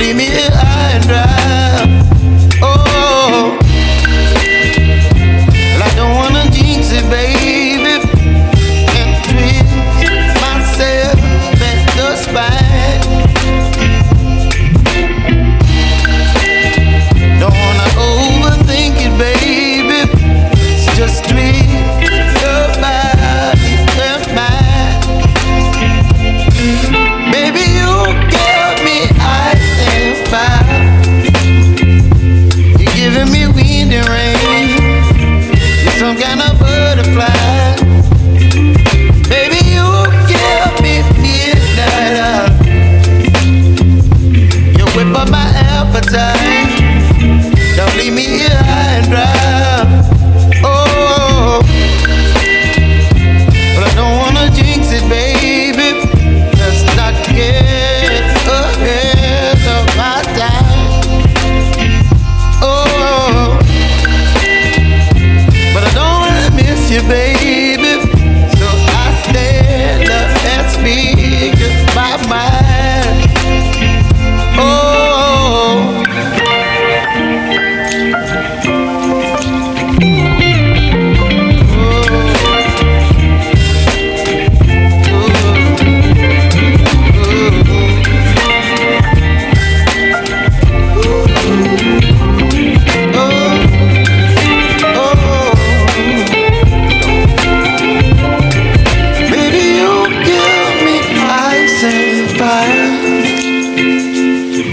leave me here high and dry. Oh, well, I don't wanna jinx it, baby, and twist myself at the spine. Don't wanna overthink it, baby. It's just twist your body and mine. Baby, you give me ice and fire. You're giving me wind and rain. You're some kind of butterfly. Baby, you give me midnight. You whip up my appetite. Don't leave me here high and dry. Oh, but I don't wanna jinx it, baby. Let's not get ahead of my time. Oh, but I don't wanna miss you, baby. So I stand up and speak my mind. Oh.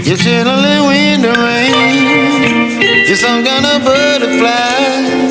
You're chilling in the rain. You're some kind of butterfly.